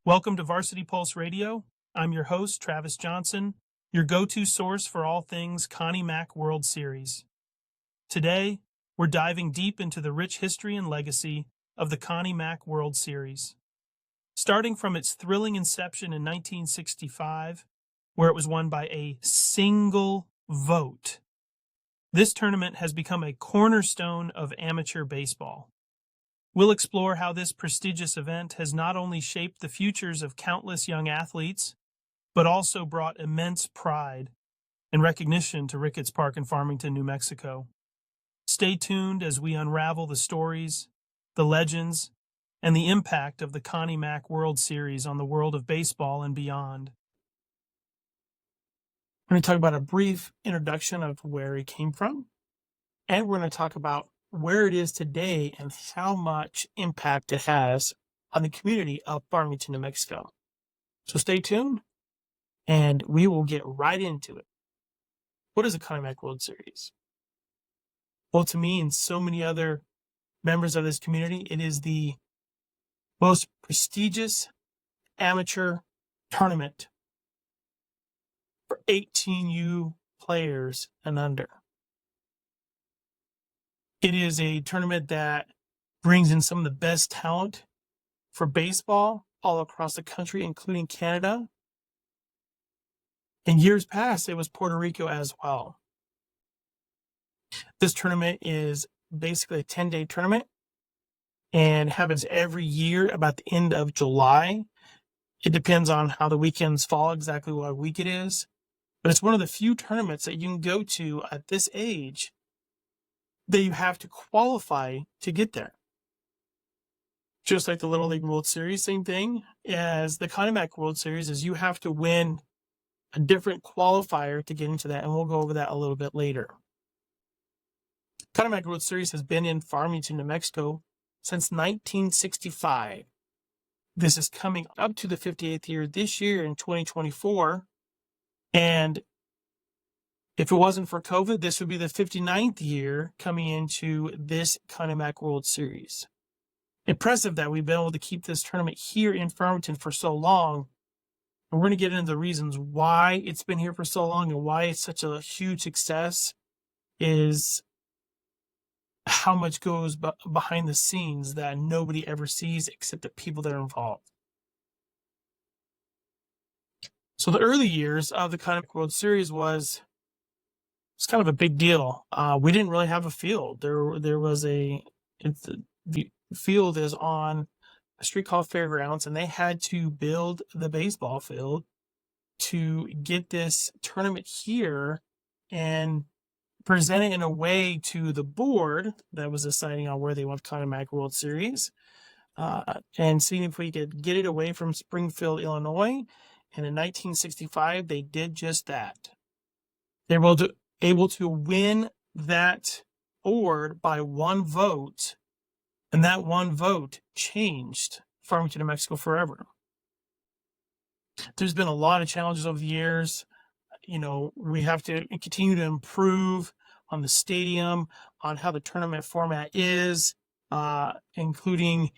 Welcome to Varsity Pulse Radio. I'm your host, Travis Johnson, your go-to source for all things Connie Mack World Series. Today, we're diving deep into the rich history and legacy of the Connie Mack World Series. Starting from its thrilling inception in 1965, where it was won by a single vote, this tournament has become a cornerstone of amateur baseball. We'll explore how this prestigious event has not only shaped the futures of countless young athletes, but also brought immense pride and recognition to Ricketts Park in Farmington, New Mexico. Stay tuned as we unravel the stories, the legends, and the impact of the Connie Mack World Series on the world of baseball and beyond. We're going to talk about a brief introduction of where it came from, and we're going to talk about where it is today and how much impact it has on the community of Farmington, New Mexico. So stay tuned, and we will get right into it. What is the Connie Mack World Series? Well, to me and so many other members of this community, it is the most prestigious amateur tournament for 18U players and under. It is a tournament that brings in some of the best talent for baseball all across the country, including Canada. In years past, it was Puerto Rico as well. This tournament is basically a 10-day tournament and happens every year about the end of July. It depends on how the weekends fall, exactly what week it is. But it's one of the few tournaments that you can go to at this age that you have to qualify to get there. Just like the Little League World Series, same thing as the Connie Mack World Series, is you have to win a different qualifier to get into that, and we'll go over that a little bit later. Connie Mack World Series has been in Farmington, New Mexico since 1965. This is coming up to the 58th year this year in 2024, and if it wasn't for COVID, this would be the 59th year coming into this Connie Mack World Series. Impressive that we've been able to keep this tournament here in Farmington for so long. And we're going to get into the reasons why it's been here for so long and why it's such a huge success, is how much goes behind the scenes that nobody ever sees except the people that are involved. So the early years of the Connie Mack World Series was kind of a big deal. We didn't really have a field. There was the field is on a street called Fairgrounds, and they had to build the baseball field to get this tournament here and present it in a way to the board that was deciding on where they want Connie Mack World Series, and seeing if we could get it away from Springfield, Illinois. And in 1965, they did just that. They were able to win that award by one vote, and that one vote changed Farmington, New Mexico forever. There's been a lot of challenges over the years. We have to continue to improve on the stadium, on how the tournament format is, including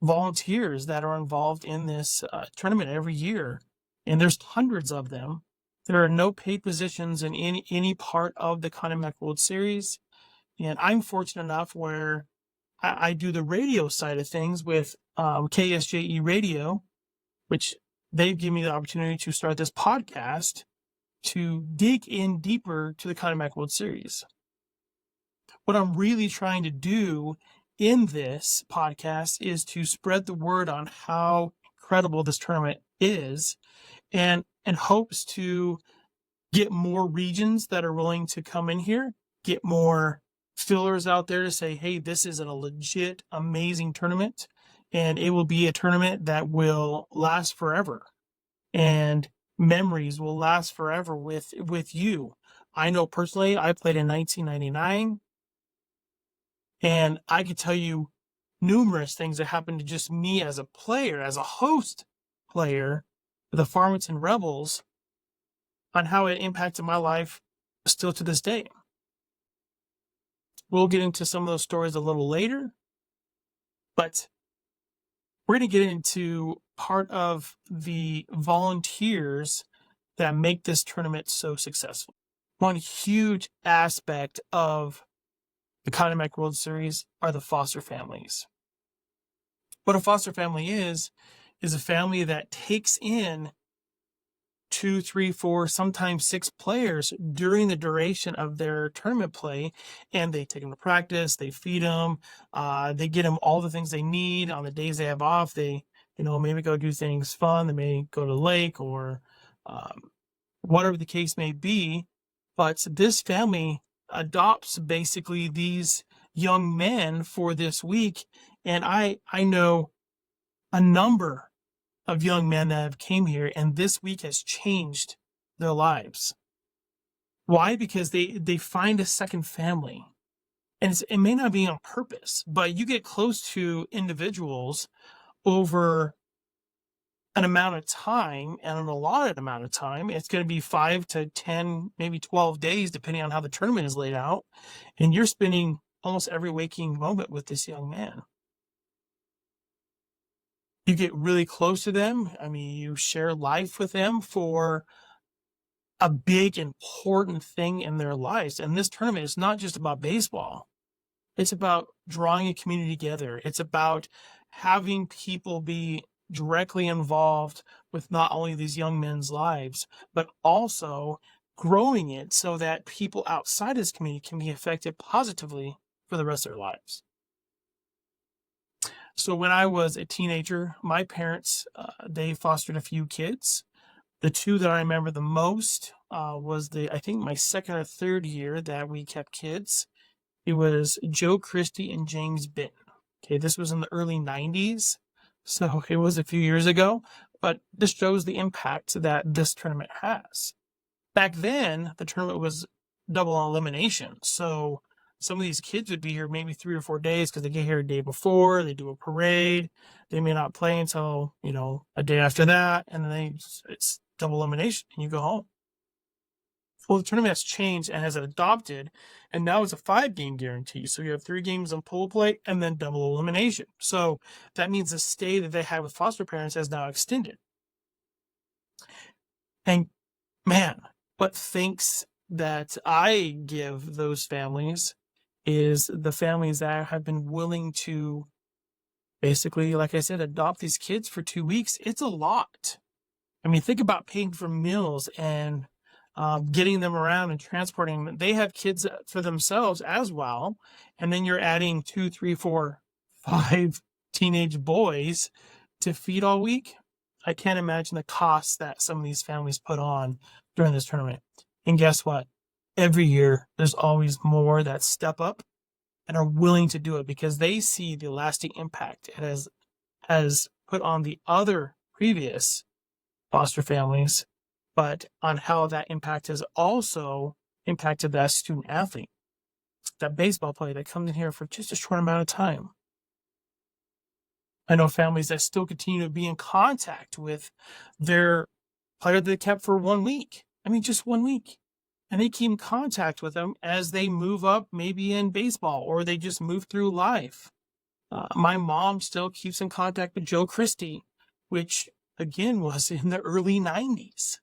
volunteers that are involved in this tournament every year. And there's hundreds of them. There are no paid positions in any part of the Connie Mack World Series. And I'm fortunate enough where I do the radio side of things with KSJE Radio, which they've given me the opportunity to start this podcast to dig in deeper to the Connie Mack World Series. What I'm really trying to do in this podcast is to spread the word on how incredible this tournament is, and hopes to get more regions that are willing to come in here, get more fillers out there to say, hey, this is a legit, amazing tournament, and it will be a tournament that will last forever, and memories will last forever with you. I know personally, I played in 1999, and I could tell you numerous things that happened to just me as a player, as a host player, the Farmington Rebels, on how it impacted my life still to this day. We'll get into some of those stories a little later, but we're going to get into part of the volunteers that make this tournament so successful. One huge aspect of the Connie Mack World Series are the foster families. What a foster family is a family that takes in 2, 3, 4, sometimes 6 players during the duration of their tournament play, and they take them to practice, they feed them, they get them all the things they need on the days they have off. They, maybe go do things fun. They may go to the lake or whatever the case may be. But this family adopts basically these young men for this week. And I know a number of young men that have came here, and this week has changed their lives. Why? Because they find a second family. And it may not be on purpose, but you get close to individuals over an amount of time, and an allotted amount of time. It's going to be 5 to 10, maybe 12 days, depending on how the tournament is laid out. And you're spending almost every waking moment with this young man. You get really close to them. I mean, you share life with them for a big, important thing in their lives. And this tournament is not just about baseball. It's about drawing a community together. It's about having people be directly involved with not only these young men's lives, but also growing it so that people outside this community can be affected positively for the rest of their lives. So when I was a teenager, my parents, they fostered a few kids. The two that I remember the most was I think my second or third year that we kept kids. It was Joe Christie and James Benton. Okay, this was in the early 90s, so it was a few years ago, but this shows the impact that this tournament has. Back then, the tournament was double elimination, so some of these kids would be here maybe 3 or 4 days because they get here a day before, they do a parade, they may not play until, a day after that, and then it's double elimination, and you go home. Well, the tournament has changed and has adopted, and now it's a 5-game guarantee. So you have 3 games on pool play and then double elimination. So that means the stay that they have with foster parents has now extended. And man, what thanks that I give those families is the families that have been willing to basically, like I said, adopt these kids for 2 weeks. It's a lot. I mean, think about paying for meals and getting them around and transporting them. They have kids for themselves as well. And then you're adding 2, 3, 4, 5 teenage boys to feed all week. I can't imagine the costs that some of these families put on during this tournament. And guess what? Every year, there's always more that step up and are willing to do it because they see the lasting impact it has put on the other previous foster families, but on how that impact has also impacted that student athlete, that baseball player that comes in here for just a short amount of time. I know families that still continue to be in contact with their player that they kept for 1 week. I mean, just 1 week. And they keep in contact with them as they move up, maybe in baseball, or they just move through life. My mom still keeps in contact with Joe Christie, which again was in the early 90s.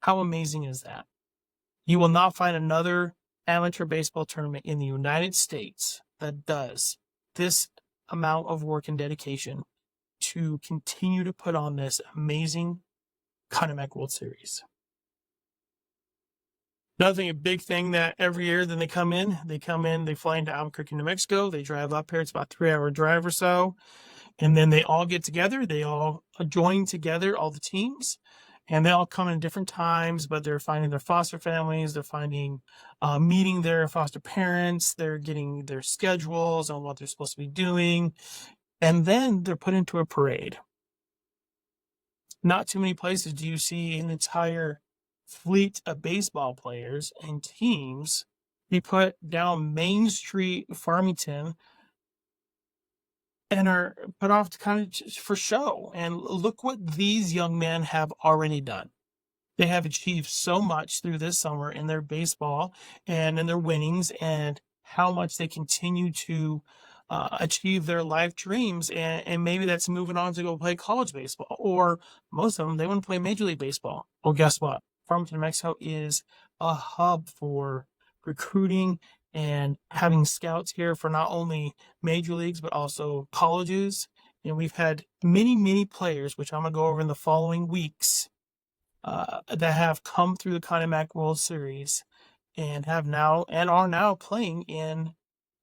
How amazing is that? You will not find another amateur baseball tournament in the United States that does this amount of work and dedication to continue to put on this amazing Connie Mack World Series. Another thing, a big thing that every year then they come in, they fly into Albuquerque, New Mexico, they drive up here, it's about a 3-hour drive or so, and then they all get together, they all join together, all the teams, and they all come in different times, but they're finding their foster families, they're finding, meeting their foster parents, they're getting their schedules on what they're supposed to be doing, and then they're put into a parade. Not too many places do you see an entire fleet of baseball players and teams be put down Main Street, Farmington, and are put off to kind of for show. And look what these young men have already done. They have achieved so much through this summer in their baseball and in their winnings, and how much they continue to achieve their life dreams, and maybe that's moving on to go play college baseball, or most of them, they want to play Major League Baseball. Well, guess what? Farmington, New Mexico is a hub for recruiting and having scouts here for not only major leagues, but also colleges. And we've had many players, which I'm going to go over in the following weeks, that have come through the Connie Mack World Series and are now playing in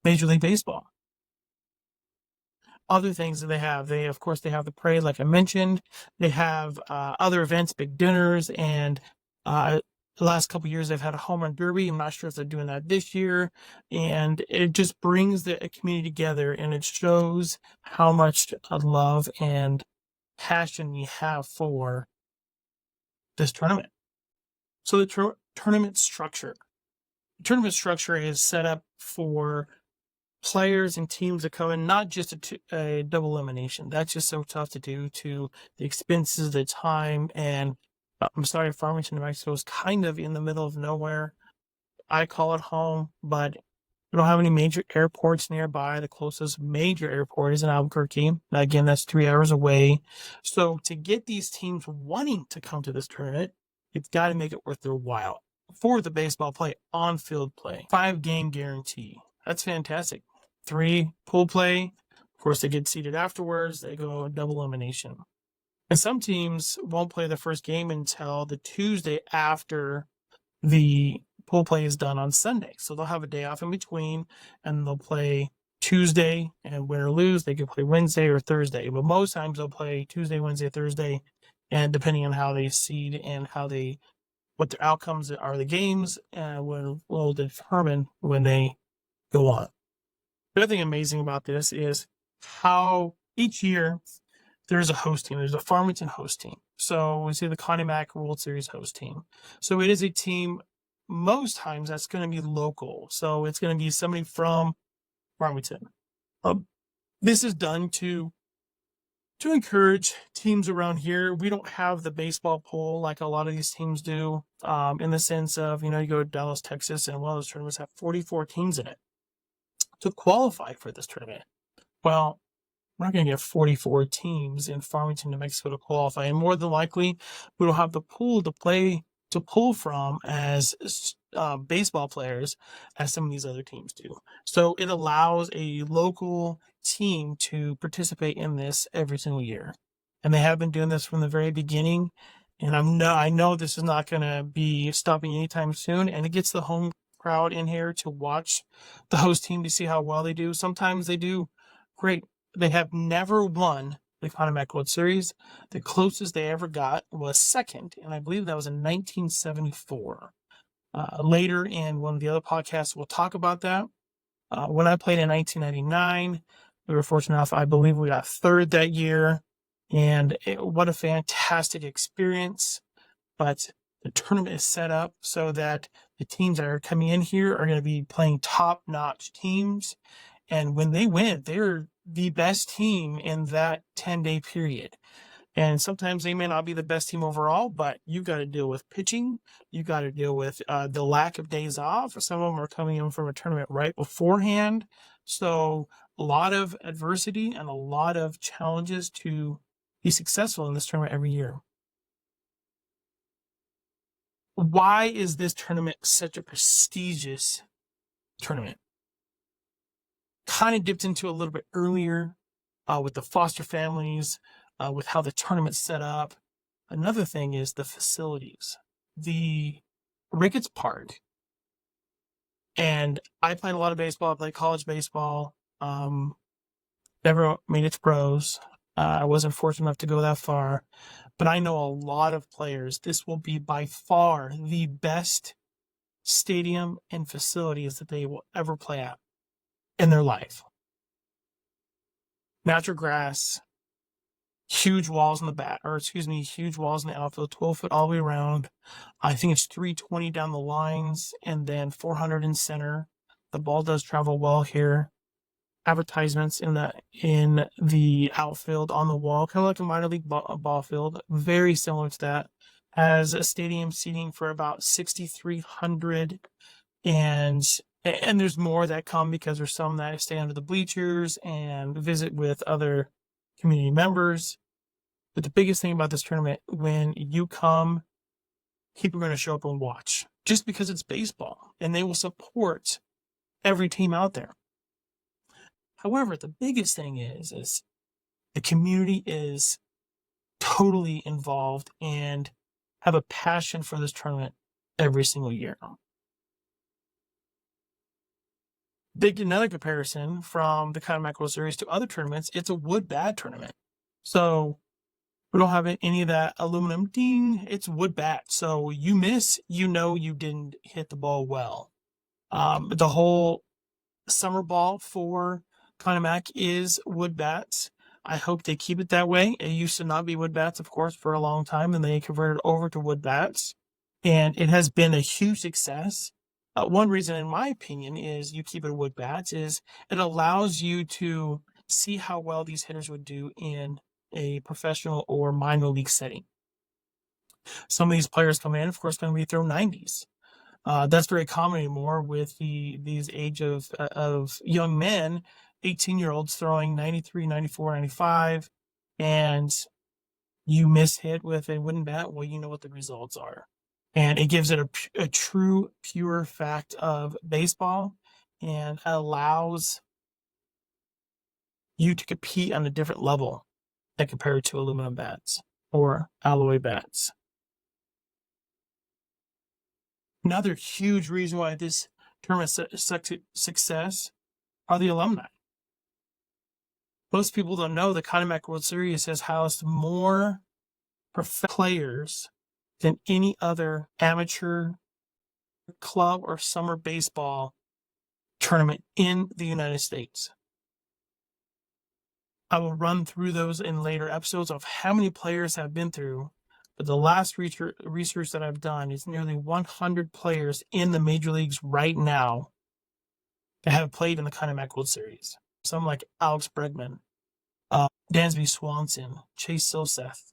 Major League Baseball. Other things that they have the parade, like I mentioned. They have other events, big dinners, and the last couple of years they've had a home run derby. I'm not sure if they're doing that this year, and it just brings the community together, and it shows how much love and passion we have for this tournament. So the tournament structure is set up for players and teams that come in, not just a double elimination. That's just so tough to do, to the expenses, the time, and I'm sorry, Farmington, New Mexico is kind of in the middle of nowhere. I call it home, but we don't have any major airports nearby. The closest major airport is in Albuquerque. Again, that's 3 hours away. So to get these teams wanting to come to this tournament, it's got to make it worth their while for the baseball play, on-field play. 5-game guarantee. That's fantastic. 3 pool play. Of course, they get seeded afterwards. They go double elimination. And some teams won't play the first game until the Tuesday after the pool play is done on Sunday. So they'll have a day off in between, and they'll play Tuesday, and win or lose, they can play Wednesday or Thursday. But most times they'll play Tuesday, Wednesday, Thursday, and depending on how they seed and what their outcomes are, the games will determine when they go on. The other thing amazing about this is how each year there's a host team. There's a Farmington host team. So we see the Connie Mack World Series host team. So it is a team most times that's going to be local. So it's going to be somebody from Farmington. This is done to encourage teams around here. We don't have the baseball pool like a lot of these teams do, in the sense of, you go to Dallas, Texas, and one of those tournaments have 44 teams in it. To qualify for this tournament, well, we're not going to get 44 teams in Farmington, New Mexico to qualify, and more than likely, we don't have the pool to pull from as baseball players as some of these other teams do. So it allows a local team to participate in this every single year, and they have been doing this from the very beginning. And I know this is not going to be stopping anytime soon, and it gets the home crowd in here to watch the host team to see how well they do. Sometimes they do great. They have never won the Connie Mack World Series. The closest they ever got was second, and I believe that was in 1974. Later in one of the other podcasts, we'll talk about that. When I played in 1999, we were fortunate enough, I believe we got third that year, and what a fantastic experience. But the tournament is set up so that the teams that are coming in here are going to be playing top-notch teams. And when they win, they're the best team in that 10-day period. And sometimes they may not be the best team overall, but you've got to deal with pitching. You've got to deal with the lack of days off. Some of them are coming in from a tournament right beforehand. So a lot of adversity and a lot of challenges to be successful in this tournament every year. Why is this tournament such a prestigious tournament? Kind of dipped into a little bit earlier with the foster families, with how the tournament's set up. Another thing is the facilities. The Ricketts Park. And I played a lot of baseball. I played college baseball. Never made it to pros. I wasn't fortunate enough to go that far. But I know a lot of players. This will be by far the best stadium and facilities that they will ever play at in their life. Natural grass, huge walls in huge walls in the outfield, 12 foot all the way around. I think it's 320 down the lines and then 400 in center. The ball does travel well here. Advertisements in the outfield on the wall, kind of like a minor league ball field, very similar to that. Has a stadium seating for about 6,300, and And there's more that come because there's some that stay under the bleachers and visit with other community members. But the biggest thing about this tournament, when you come, people are going to show up and watch just because it's baseball, and they will support every team out there. However, the biggest thing is the community is totally involved and have a passion for this tournament every single year. Another comparison from the Connie Mack World Series to other tournaments, it's a wood bat tournament. So we don't have any of that aluminum ding. It's wood bat. So you miss, you didn't hit the ball well. The whole summer ball for Connie Mack is wood bats. I hope they keep it that way. It used to not be wood bats, of course, for a long time, and they converted over to wood bats. And it has been a huge success. One reason, in my opinion, is you keep it wood bats is it allows you to see how well these hitters would do in a professional or minor league setting. Some of these players come in, of course, going to be throwing 90s. That's very common anymore with these age of young men, 18-year-olds throwing 93, 94, 95, and you miss hit with a wooden bat. Well, you know what the results are. And it gives it a true, pure fact of baseball and allows you to compete on a different level than compared to aluminum bats or alloy bats. Another huge reason why this tournament's success are the alumni. Most people don't know the Connie Mack World Series has housed more professional players than any other amateur club or summer baseball tournament in the United States. I will run through those in later episodes of how many players have been through, but the last research that I've done is nearly 100 players in the major leagues right now that have played in the Connie Mack World Series. Some like Alex Bregman, Dansby Swanson, Chase Silseth,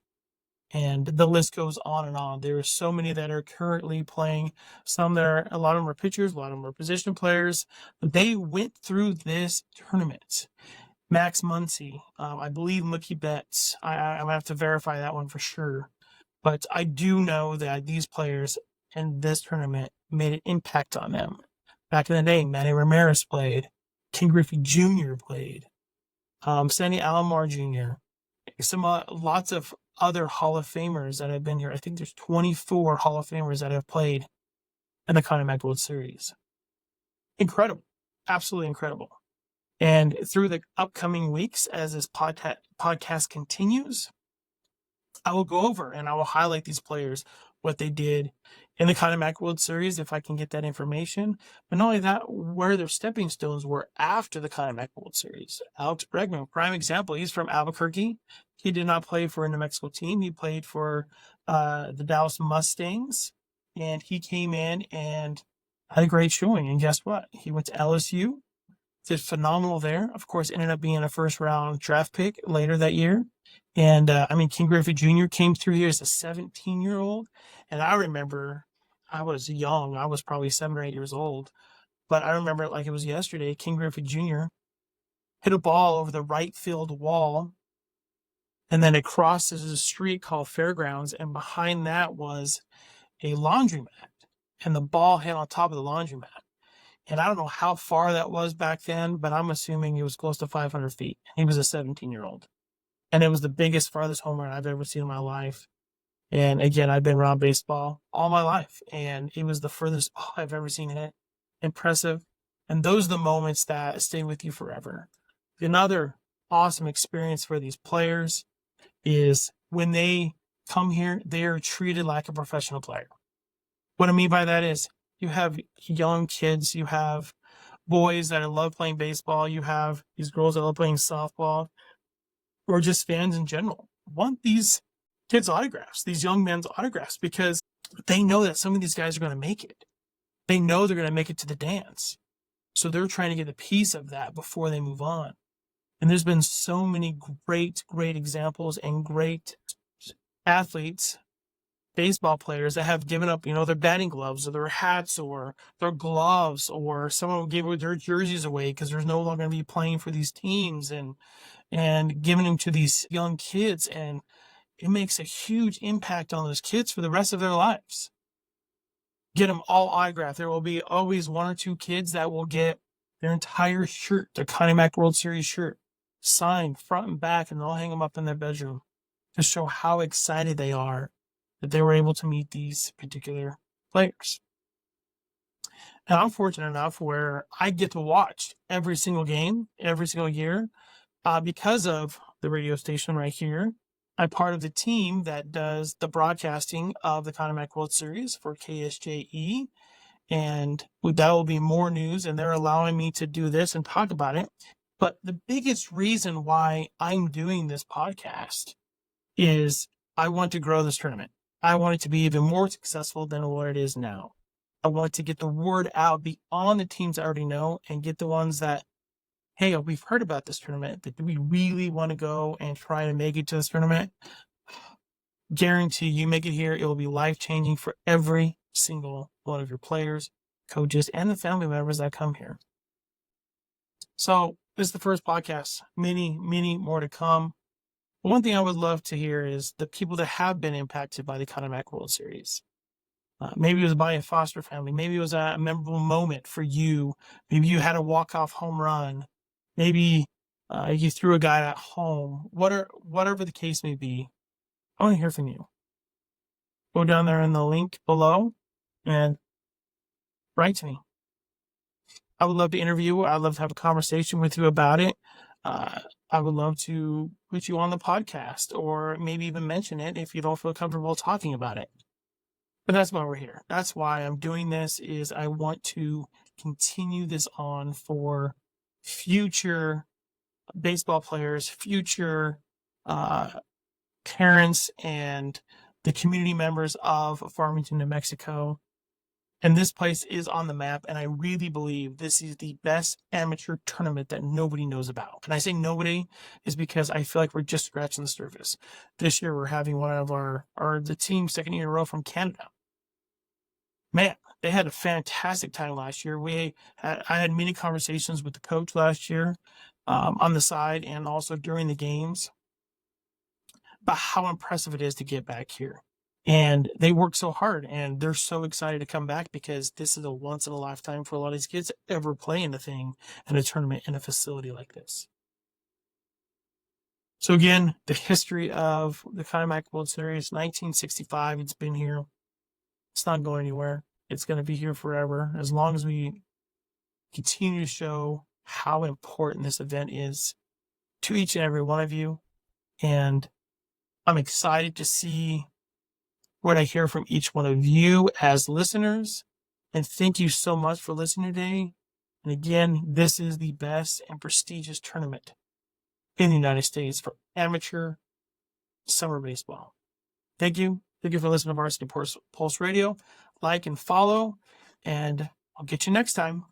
and the list goes on and on. There are so many that are currently playing. A lot of them are pitchers, a lot of them are position players. They went through this tournament. Max Muncy, I believe Mookie Betts. I'm going to have to verify that one for sure. But I do know that these players in this tournament made an impact on them. Back in the day, Manny Ramirez played. Ken Griffey Jr. played. Sandy Alomar Jr. Lots of other Hall of Famers that have been here. I think there's 24 Hall of Famers that have played in the Connie Mack World Series. Incredible. Absolutely incredible. And through the upcoming weeks, as this podcast continues, I will go over and I will highlight these players, what they did in the Connie Mack World Series, if I can get that information. But not only that, where their stepping stones were after the Connie Mack World Series. Alex Bregman, prime example. He's from Albuquerque. He did not play for a New Mexico team. He played for the Dallas Mustangs. And he came in and had a great showing. And guess what? He went to LSU. Did phenomenal there. Of course, ended up being a first-round draft pick later that year. And, Ken Griffey Jr. came through here as a 17-year-old. And I remember I was young. I was probably 7 or 8 years old. But I remember it like it was yesterday. Ken Griffey Jr. hit a ball over the right field wall. And then it crosses a street called Fairgrounds. And behind that was a laundromat. And the ball hit on top of the laundromat. And I don't know how far that was back then, but I'm assuming it was close to 500 feet. He was a 17-year-old. And it was the biggest, farthest home run I've ever seen in my life. And again, I've been around baseball all my life. And it was the furthest ball I've ever seen hit. Impressive. And those are the moments that stay with you forever. Another awesome experience for these players is when they come here, they are treated like a professional player. What I mean by that is, you have young kids, you have boys that love playing baseball, you have these girls that love playing softball, or just fans in general want these kids' autographs, these young men's autographs, because they know that some of these guys are going to make it. They know they're going to make it to the dance. So they're trying to get a piece of that before they move on. And there's been so many great, great examples and great athletes baseball players that have given up, their batting gloves or their hats or their gloves, or someone gave their jerseys away because there's no longer going to be playing for these teams, and giving them to these young kids. And it makes a huge impact on those kids for the rest of their lives. Get them all autographed. There will be always one or two kids that will get their entire shirt, their Connie Mack World Series shirt, signed front and back, and they'll hang them up in their bedroom to show how excited they are that they were able to meet these particular players. And I'm fortunate enough where I get to watch every single game, every single year, because of the radio station right here. I'm part of the team that does the broadcasting of the Connie Mack World Series for KSJE. And that will be more news, and they're allowing me to do this and talk about it. But the biggest reason why I'm doing this podcast is I want to grow this tournament. I want it to be even more successful than what it is now. I want to get the word out beyond the teams I already know and get the ones that, hey, we've heard about this tournament, that we really want to go and try to make it to this tournament. Guarantee you make it here, it will be life-changing for every single one of your players, coaches, and the family members that come here. So this is the first podcast. Many, many more to come. One thing I would love to hear is the people that have been impacted by the Connie Mack World Series. Maybe it was by a foster family. Maybe it was a memorable moment for you. Maybe you had a walk-off home run. Maybe you threw a guy at home. Whatever the case may be, I want to hear from you. Go down there in the link below and write to me. I would love to interview you. I'd love to have a conversation with you about it. I would love to put you on the podcast, or maybe even mention it if you don't feel comfortable talking about it. But that's why we're here. That's why I'm doing this, is I want to continue this on for future baseball players, future parents, and the community members of Farmington, New Mexico. And this place is on the map, and I really believe this is the best amateur tournament that nobody knows about. And I say nobody is because I feel like we're just scratching the surface. This year we're having one of the team second year in a row from Canada. Man, they had a fantastic time last year. I had many conversations with the coach last year on the side and also during the games about how impressive it is to get back here. And they work so hard, and they're so excited to come back because this is a once in a lifetime for a lot of these kids to ever play in a tournament in a facility like this. So again, the history of the Connie Mack World Series, 1965, it's been here. It's not going anywhere. It's going to be here forever, as long as we continue to show how important this event is to each and every one of you. And I'm excited to see what I hear from each one of you as listeners. And thank you so much for listening today. And again, this is the best and prestigious tournament in the United States for amateur summer baseball. Thank you. Thank you for listening to Varsity Pulse Radio. Like and follow, and I'll get you next time.